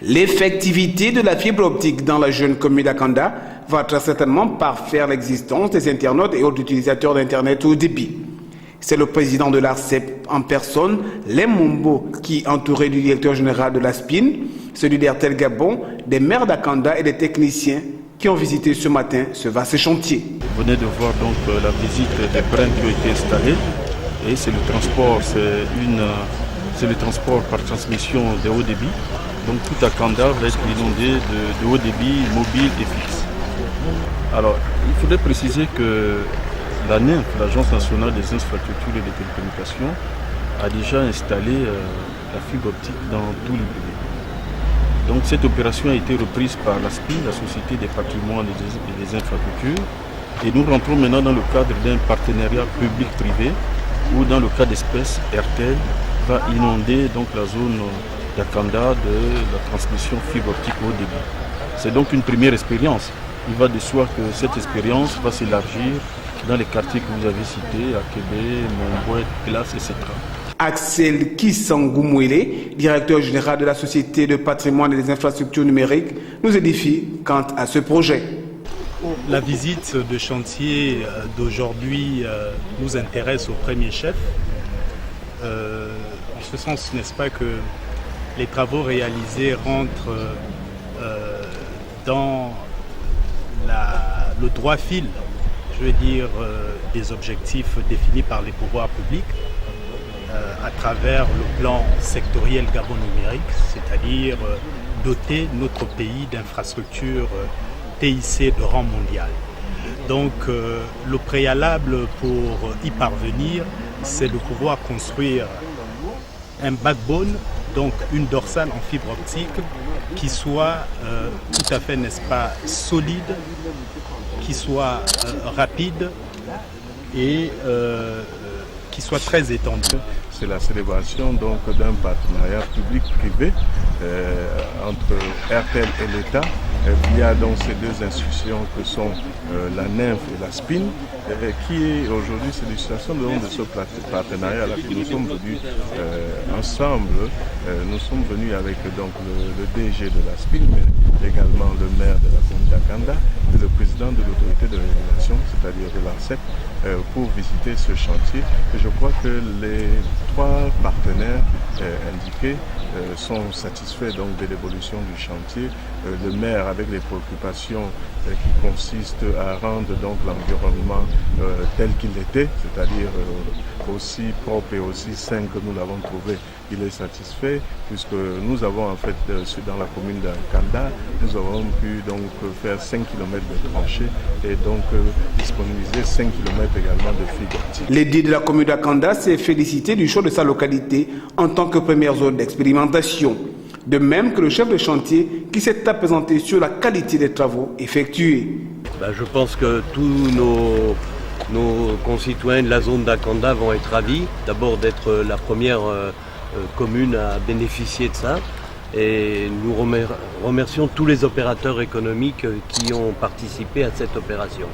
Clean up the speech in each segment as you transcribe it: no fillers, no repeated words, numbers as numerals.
L'effectivité de la fibre optique dans la jeune commune d'Akanda va très certainement parfaire l'existence des internautes et autres utilisateurs d'Internet haut débit. C'est le président de l'ARCEP en personne, Lem Mumbo, qui, entouré du directeur général de la SPIN, celui d'Airtel Gabon, des maires d'Akanda et des techniciens qui ont visité ce matin ce vaste chantier. Vous venez de voir donc la visite des brins qui ont été installés et c'est le transport, c'est le transport par transmission de haut débit. Donc tout Akanda va être inondé de haut débit mobile et fixe. Alors il faudrait préciser que la NINF, l'Agence nationale des infrastructures et des télécommunications, a déjà installé la fibre optique dans tout le pays. Donc cette opération a été reprise par la SPI, la Société des patrimoines et des infrastructures. Et nous rentrons maintenant dans le cadre d'un partenariat public-privé où dans le cas d'espèce, Airtel va inonder donc la zone d'Akanda de la transmission fibre optique haut débit. C'est donc une première expérience. Il va de soi que cette expérience va s'élargir dans les quartiers que vous avez cités, Akebe, Mombouet, Glace, etc. Axel Kisangumwele, directeur général de la Société de patrimoine et des infrastructures numériques, nous édifie quant à ce projet. La visite de chantier d'aujourd'hui nous intéresse au premier chef. En ce sens, n'est-ce pas, que les travaux réalisés rentrent dans le droit fil, je veux dire, des objectifs définis par les pouvoirs publics à travers le plan sectoriel Gabon numérique, c'est-à-dire doter notre pays d'infrastructures TIC de rang mondial. Donc le préalable pour y parvenir, c'est de pouvoir construire un backbone, donc une dorsale en fibre optique qui soit tout à fait, n'est-ce pas, solide, qui soit rapide et qui soit très étendue. C'est la célébration donc d'un partenariat public-privé entre Airtel et l'État via donc ces deux institutions que sont la NINF et la SPIN, qui est aujourd'hui c'est l'illustration de ce partenariat là que nous sommes venus ensemble. Nous sommes venus avec donc le DG de la SPIN, mais également le maire de la commune d'Akanda et le président de l'autorité de régulation, c'est-à-dire de l'ARCEP, pour visiter ce chantier. Et je crois que les trois partenaires indiqués sont satisfaits donc de l'évolution du chantier. Le maire avec les préoccupations qui consistent à rendre donc l'environnement tel qu'il était, c'est-à-dire aussi propre et aussi sain que nous l'avons trouvé. Il est satisfait puisque nous avons en fait dans la commune d'Akanda, nous avons pu donc faire 5 km de tranchées et donc disponibiliser 5 km également de fibre optique. L'édit de la commune d'Akanda s'est félicité du choix de sa localité en tant que première zone d'expérimentation. De même que le chef de chantier qui s'est appesanté sur la qualité des travaux effectués. Je pense que tous nos concitoyens de la zone d'Akanda vont être ravis d'abord d'être la première commune à bénéficier de ça. Et nous remercions tous les opérateurs économiques qui ont participé à cette opération.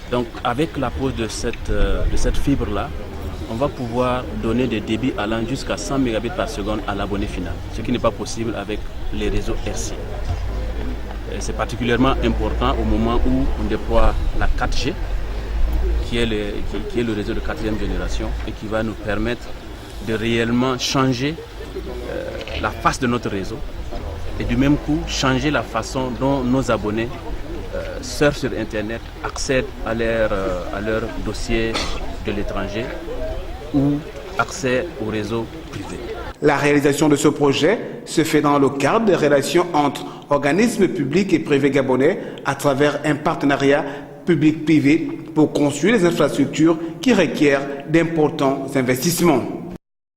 Donc avec la pose de cette fibre-là, on va pouvoir donner des débits allant jusqu'à 100 mégabits par seconde à l'abonné final, ce qui n'est pas possible avec les réseaux RC. C'est particulièrement important au moment où on déploie la 4G, qui est le réseau de 4e génération et qui va nous permettre de réellement changer la face de notre réseau et du même coup changer la façon dont nos abonnés surfent sur Internet, accèdent à leur dossier de l'étranger ou accès au réseau privé. La réalisation de ce projet se fait dans le cadre des relations entre organismes publics et privés gabonais à travers un partenariat public-privé pour construire les infrastructures qui requièrent d'importants investissements.